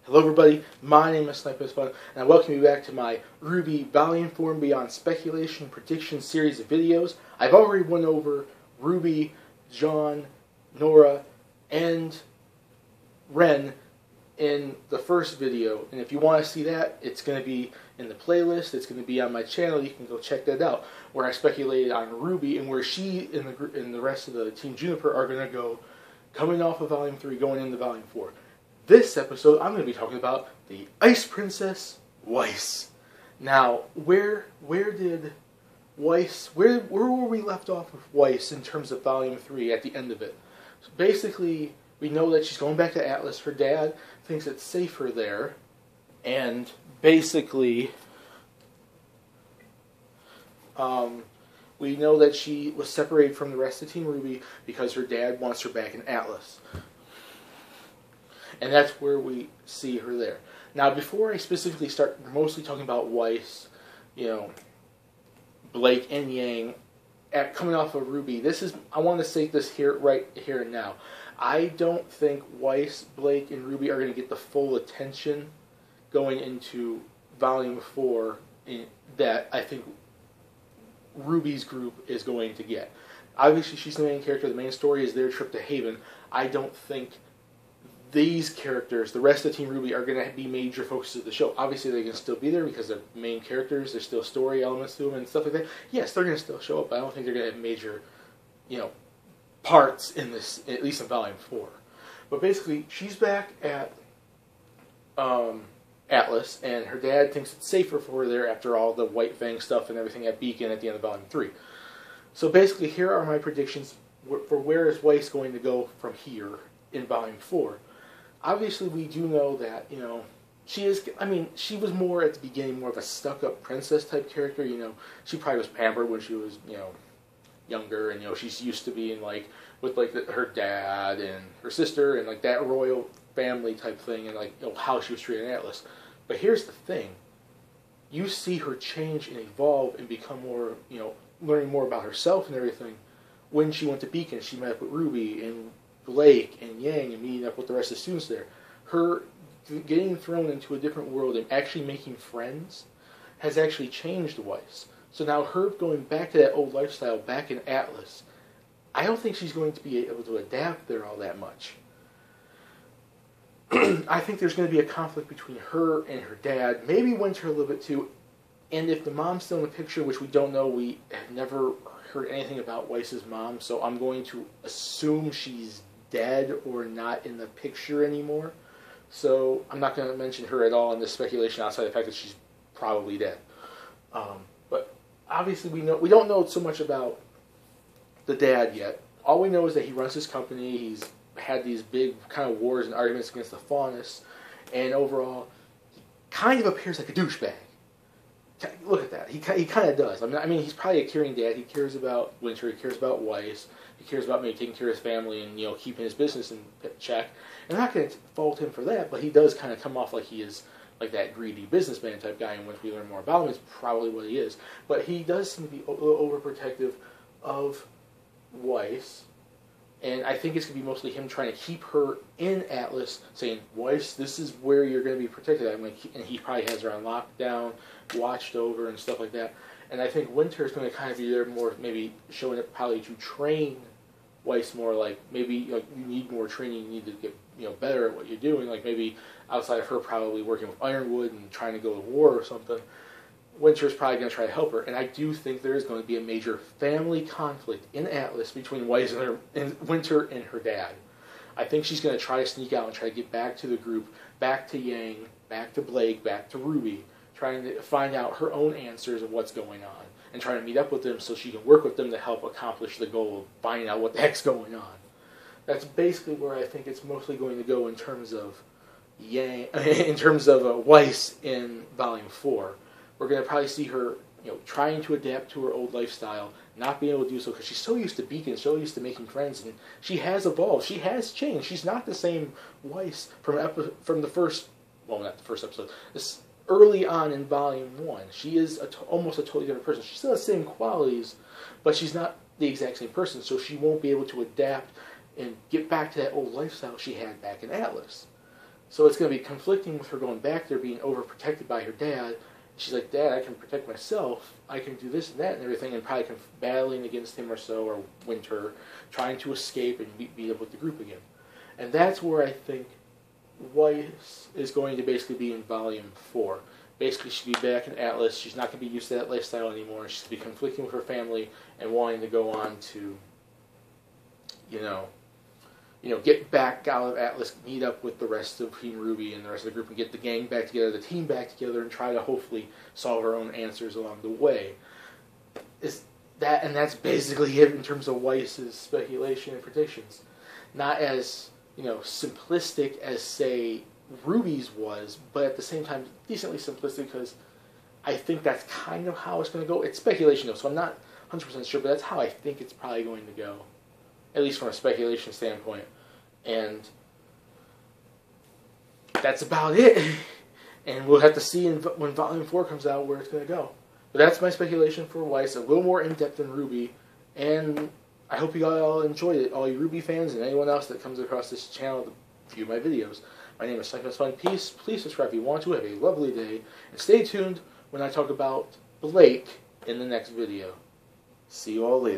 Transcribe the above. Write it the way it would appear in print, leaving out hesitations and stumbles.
Hello everybody, my name is Sniper1, and I welcome you back to my RWBY Volume 4 and Beyond Speculation Prediction series of videos. I've already went over RWBY, John, Nora, and Ren in the first video, and if you want to see that, it's going to be in the playlist, it's going to be on my channel, you can go check that out, where I speculated on RWBY and where she and the rest of the Team Juniper are going to go coming off of Volume 3, going into Volume 4. This episode, I'm going to be talking about the Ice Princess, Weiss. Now, where did Weiss, where were we left off with Weiss in terms of Volume 3 at the end of it? So basically, we know that she's going back to Atlas. Her dad thinks it's safer there. And basically, we know that she was separated from the rest of Team RWBY because her dad wants her back in Atlas. And that's where we see her there. Now, before I specifically start mostly talking about Weiss, Blake and Yang, coming off of RWBY, I want to say this here, right here and now. I don't think Weiss, Blake, and RWBY are going to get the full attention going into Volume 4 that I think RWBY's group is going to get. Obviously, she's the main character. The main story is their trip to Haven. I don't think these characters, the rest of Team RWBY, are going to be major focuses of the show. Obviously, they can still be there because they're main characters. There's still story elements to them and stuff like that. Yes, they're going to still show up, but I don't think they're going to have major, parts in this, at least in Volume 4. But basically, she's back at Atlas, and her dad thinks it's safer for her there after all the White Fang stuff and everything at Beacon at the end of Volume 3. So basically, here are my predictions for where is Weiss going to go from here in Volume 4. Obviously, we do know that, she is, she was more at the beginning, more of a stuck-up princess type character, she probably was pampered when she was, younger, and, she's used to being, with, her dad and her sister, and, that royal family type thing, and, how she was treated in Atlas. But here's the thing, you see her change and evolve and become more, learning more about herself and everything when she went to Beacon. She met up with RWBY and Blake and Yang and meeting up with the rest of the students there. Her getting thrown into a different world and actually making friends has actually changed Weiss. So now her going back to that old lifestyle back in Atlas, I don't think she's going to be able to adapt there all that much. I think there's going to be a conflict between her and her dad, maybe Winter a little bit too, and if the mom's still in the picture, which we don't know, we have never heard anything about Weiss's mom, so I'm going to assume she's dead or not in the picture anymore. So I'm not going to mention her at all in this speculation outside the fact that she's probably dead. But obviously we don't know so much about the dad yet. All we know is that he runs his company. He's had these big kind of wars and arguments against the Faunus, and overall he kind of appears like a douchebag. Look at that. He kind of does. I mean, he's probably a caring dad. He cares about Winter. He cares about Weiss. He cares about maybe taking care of his family and, keeping his business in check. And I'm not going to fault him for that, but he does kind of come off like he is like that greedy businessman type guy, and once we learn more about him, it's probably what he is. But he does seem to be a little overprotective of Weiss, and I think it's going to be mostly him trying to keep her in Atlas, saying, Weiss, this is where you're going to be protected. And he probably has her on lockdown, watched over, and stuff like that. And I think Winter is going to kind of be there more, maybe showing up probably to train Weiss more, maybe you need more training, you need to get better at what you're doing, maybe outside of her probably working with Ironwood and trying to go to war or something. Winter's probably going to try to help her, and I do think there is going to be a major family conflict in Atlas between Weiss and Winter and her dad. I think she's going to try to sneak out and try to get back to the group, back to Yang, back to Blake, back to RWBY, trying to find out her own answers of what's going on, and trying to meet up with them so she can work with them to help accomplish the goal of finding out what the heck's going on. That's basically where I think it's mostly going to go in terms of Weiss in Volume 4. We're going to probably see her, trying to adapt to her old lifestyle, not being able to do so because she's so used to Beacon, so used to making friends, and she has evolved. She has changed. She's not the same Weiss from the first, well, not the first episode, this early on in Volume 1. She is almost a totally different person. She still has the same qualities, but she's not the exact same person, so she won't be able to adapt and get back to that old lifestyle she had back in Atlas. So it's going to be conflicting with her going back there, being overprotected by her dad. She's like, Dad, I can protect myself. I can do this and that and everything, and probably battling against him or so, or Winter, trying to escape and meet up with the group again. And that's where I think Weiss is going to basically be in Volume 4. Basically, she'll be back in Atlas. She's not going to be used to that lifestyle anymore. She's going to be conflicting with her family and wanting to go on to, get back out of Atlas, meet up with the rest of Team RWBY and the rest of the group, and get the gang back together, the team back together, and try to hopefully solve her own answers along the way. And that's basically it in terms of Weiss's speculation and predictions. Not as simplistic as, say, RWBY's was, but at the same time decently simplistic, because I think that's kind of how it's going to go. It's speculation though, so I'm not 100% sure, but that's how I think it's probably going to go, at least from a speculation standpoint. And that's about it. And we'll have to see when Volume 4 comes out where it's going to go. But that's my speculation for Weiss, a little more in-depth than RWBY, and I hope you all enjoyed it, all you RWBY fans and anyone else that comes across this channel to view my videos. My name is Cyclops Fun Peace. Please subscribe if you want to. Have a lovely day, and stay tuned when I talk about Blake in the next video. See you all later.